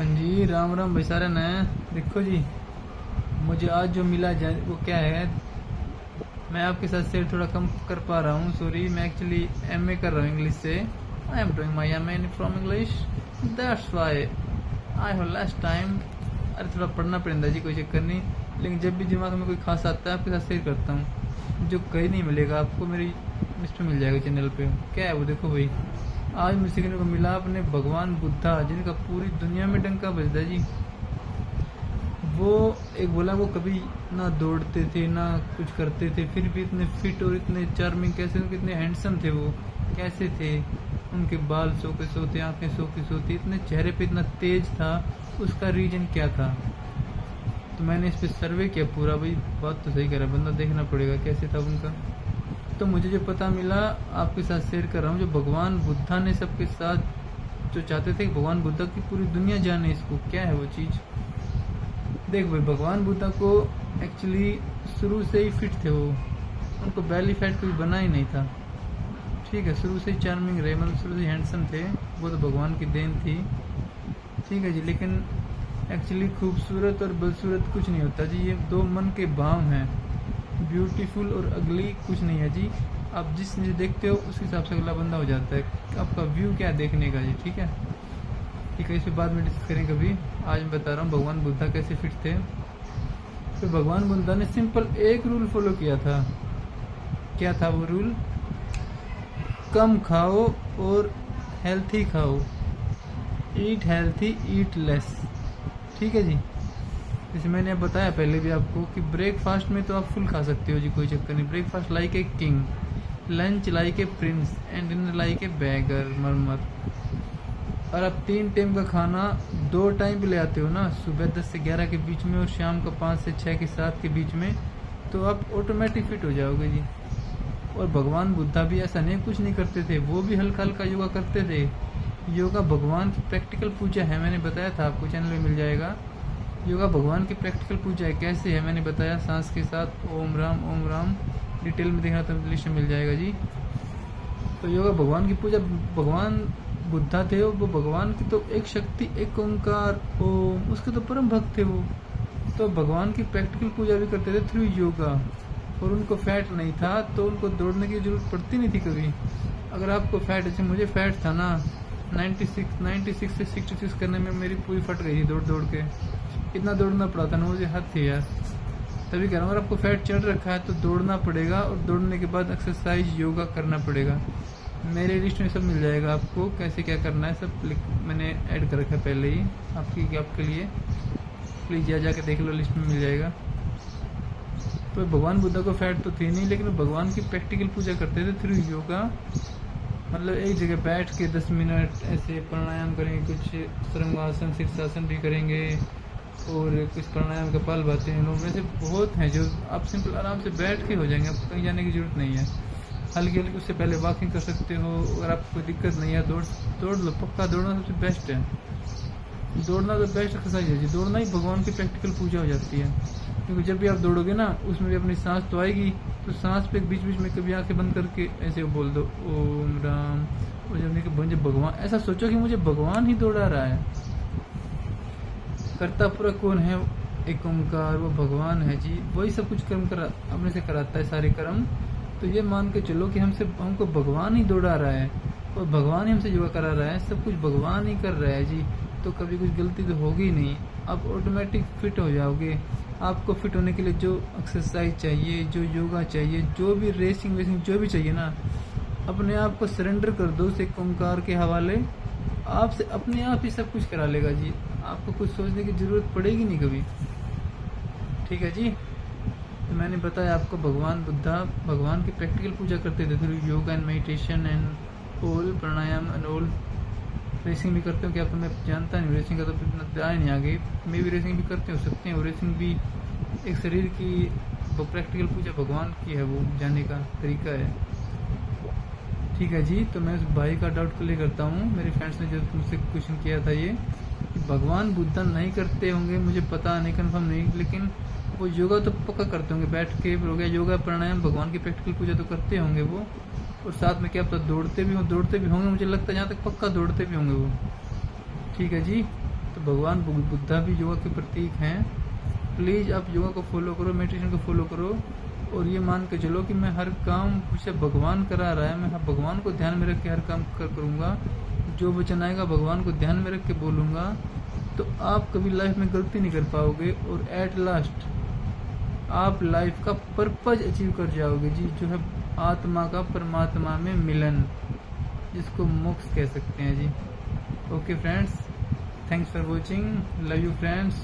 हाँ जी, राम राम भाई सारे नए। देखो जी, मुझे आज जो मिला वो क्या है, मैं आपके साथ शेयर थोड़ा कम कर पा रहा हूँ। सॉरी, मैं एक्चुअली एमए कर रहा हूँ इंग्लिश से। I am doing my MA from English, that's why I have less time. अरे थोड़ा पढ़ना पड़ेगा जी, कोई चक्कर नहीं, लेकिन जब भी दिमाग में कोई खास आता है आपके साथ शेयर करता हूँ। जो कहीं नहीं मिलेगा आपको, मेरी इस पर मिल जाएगा चैनल पे। क्या है वो, देखो भाई, आज मुझे सीखने को मिला अपने भगवान बुद्धा, जिनका पूरी दुनिया में डंका बजता है जी। वो एक बोला, वो कभी ना दौड़ते थे ना कुछ करते थे, फिर भी इतने फिट और इतने चार्मिंग, कैसे उनके इतने हैंडसम थे वो, कैसे थे। उनके बाल सो के सोते, आंखें सो के सोती, इतने चेहरे पे इतना तेज था। उसका रीजन क्या था? तो मैंने इस पर सर्वे किया पूरा। भाई बात तो सही कह रहा है बंदा, देखना पड़ेगा कैसे था उनका। तो मुझे जो पता मिला आपके साथ शेयर कर रहा हूँ। जो भगवान बुद्धा ने सबके साथ जो चाहते थे कि भगवान बुद्धा की पूरी दुनिया जाने इसको, क्या है वो चीज़। देख भाई, भगवान बुद्धा को एक्चुअली शुरू से ही फिट थे वो, उनको बैली फैट कभी बना ही नहीं था। ठीक है, शुरू से ही चार्मिंग रहे, मतलब शुरू से हैंडसम थे। वो तो भगवान की देन थी। ठीक है जी, लेकिन एक्चुअली खूबसूरत और बदसूरत कुछ नहीं होता जी, ये दो मन के भाव हैं। ब्यूटीफुल और अगली कुछ नहीं है जी। आप जिस चीज़ देखते हो उस हिसाब से अगला बंदा हो जाता है। आपका व्यू क्या है देखने का जी। ठीक है, ठीक है, इसे बाद में डिस्कस करें कभी। आज मैं बता रहा हूँ भगवान बुद्धा कैसे फिट थे। तो भगवान बुद्धा ने सिंपल एक रूल फॉलो किया था। क्या था वो रूल? कम खाओ और हेल्थी खाओ। ईट हेल्थी, ईट लेस। ठीक है जी। जैसे मैंने बताया पहले भी आपको कि ब्रेकफास्ट में तो आप फुल खा सकते हो जी, कोई चक्कर नहीं। Breakfast like a king, lunch like a prince and dinner like a beggar मरमर। और आप 3 टाइम का खाना 2 टाइम पे ले आते हो ना, सुबह 10 से 11 के बीच में और शाम का 5 से 6 के 7 के बीच में, तो आप ऑटोमेटिक फिट हो जाओगे जी। और भगवान बुद्धा भी ऐसा नहीं कुछ नहीं करते थे, वो भी हल्का हल्का योगा करते थे। योगा भगवान की प्रैक्टिकल पूजा है, मैंने बताया था आपको, चैनल में मिल जाएगा। योगा भगवान की प्रैक्टिकल पूजा है। कैसे है मैंने बताया, सांस के साथ ओम राम। डिटेल में देखना तो लिस्ट में मिल जाएगा जी। तो योगा भगवान की पूजा, भगवान बुद्धा थे वो भगवान की तो एक शक्ति, एक ओंकार ओम, उसके तो परम भक्त थे वो। तो भगवान की प्रैक्टिकल पूजा भी करते थे थ्रू योगा। और उनको फैट नहीं था तो उनको दौड़ने की जरूरत पड़ती नहीं थी कभी। अगर आपको फैट, जैसे मुझे फैट था ना 96 से 66 करने में मेरी पूरी फट गई थी दौड़ दौड़ के। इतना दौड़ना पड़ा था ना, मुझे हद थी यार। तभी कह रहा हूँ, अगर आपको फैट चढ़ रखा है तो दौड़ना पड़ेगा, और दौड़ने के बाद एक्सरसाइज योगा करना पड़ेगा। मेरे लिस्ट में सब मिल जाएगा आपको, कैसे क्या करना है सब मैंने ऐड कर रखा है पहले ही आपके लिए। प्लीज़ जाके देख लो, लिस्ट में मिल जाएगा। तो भगवान बुद्धा को फैट तो थी नहीं, लेकिन भगवान की प्रैक्टिकल पूजा करते थे थ्रू योगा। मतलब एक जगह बैठ के 10 मिनट ऐसे प्राणायाम करेंगे, कुछ श्रृंगासन शीर्षासन भी करेंगे, और कुछ प्राणायाम कपालभाति हैं। लोग वैसे बहुत हैं जो आप सिंपल आराम से बैठ के हो जाएंगे, आपको कहीं जाने की जरूरत नहीं है। हल्की हल्की उससे पहले वॉकिंग कर सकते हो। अगर आपको कोई दिक्कत नहीं है, दौड़ लो, पक्का दौड़ना सबसे बेस्ट है। दौड़ना तो बेस्ट एक्सरसाइज है जी। दौड़ना ही भगवान की प्रैक्टिकल पूजा हो जाती है, क्योंकि जब भी आप दौड़ोगे ना, उसमें भी अपनी सांस तो आएगी। तो सांस पे बीच बीच में कभी आंखें बंद करके ऐसे बोल दो ओम राम। और जब भगवान, ऐसा सोचो कि मुझे भगवान ही दौड़ा रहा है। करता पूरा कौन है? एक ओंकार, वो भगवान है जी। वही सब कुछ कर्म अपने से कराता है, सारे कर्म। तो ये मान के चलो कि हमको भगवान ही दौड़ा रहा है, और भगवान ही हमसे योगा करा रहा है, सब कुछ भगवान ही कर रहा है जी। तो कभी कुछ गलती तो होगी नहीं, आप ऑटोमेटिक फिट हो जाओगे। आपको फिट होने के लिए जो एक्सरसाइज चाहिए, जो योगा चाहिए, जो भी रेसिंग वेसिंग जो भी चाहिए ना, अपने आप को सरेंडर कर दो उस एक ओंकार के हवाले। आपसे अपने आप ही सब कुछ करा लेगा जी। आपको कुछ सोचने की जरूरत पड़ेगी नहीं कभी। ठीक है जी। तो मैंने बताया आपको, भगवान बुद्धा भगवान की प्रैक्टिकल पूजा करते थे through yoga and meditation and all, pranayama and all. Racing भी करते हो क्या? तो मैं जानता नहीं, रेसिंग का तो इतना आए नहीं आगे। मैं भी रेसिंग भी करते हो सकते हैं, और रेसिंग भी एक शरीर की वो प्रैक्टिकल पूजा भगवान की है, वो जाने का तरीका है। ठीक है जी। तो मैं उस भाई का डाउट क्लियर करता हूँ। मेरे फ्रेंड्स ने जो मुझसे क्वेश्चन किया था ये, कि भगवान बुद्धा नहीं करते होंगे, मुझे पता नहीं, कंफर्म नहीं, लेकिन वो योगा तो पक्का करते होंगे, बैठ के हो गया योगा प्राणायाम, भगवान की प्रैक्टिकल पूजा तो करते होंगे वो। और साथ में क्या पता दौड़ते भी होंगे, मुझे लगता है जहाँ तक पक्का दौड़ते भी होंगे वो। ठीक है जी। तो भगवान बुद्धा भी योगा के प्रतीक हैं। प्लीज़ आप योगा को फॉलो करो, मेडिटेशन को फॉलो करो, और ये मान के चलो कि मैं हर काम मुझसे भगवान करा रहा है, मैं भगवान को ध्यान में रख के हर काम करूँगा। जो वचन आएगा भगवान को ध्यान में रख के बोलूँगा, तो आप कभी लाइफ में गलती नहीं कर पाओगे, और एट लास्ट आप लाइफ का पर्पज अचीव कर जाओगे जी, जो है आत्मा का परमात्मा में मिलन, जिसको मोक्ष कह सकते हैं जी। Okay friends, thanks for watching, love you friends.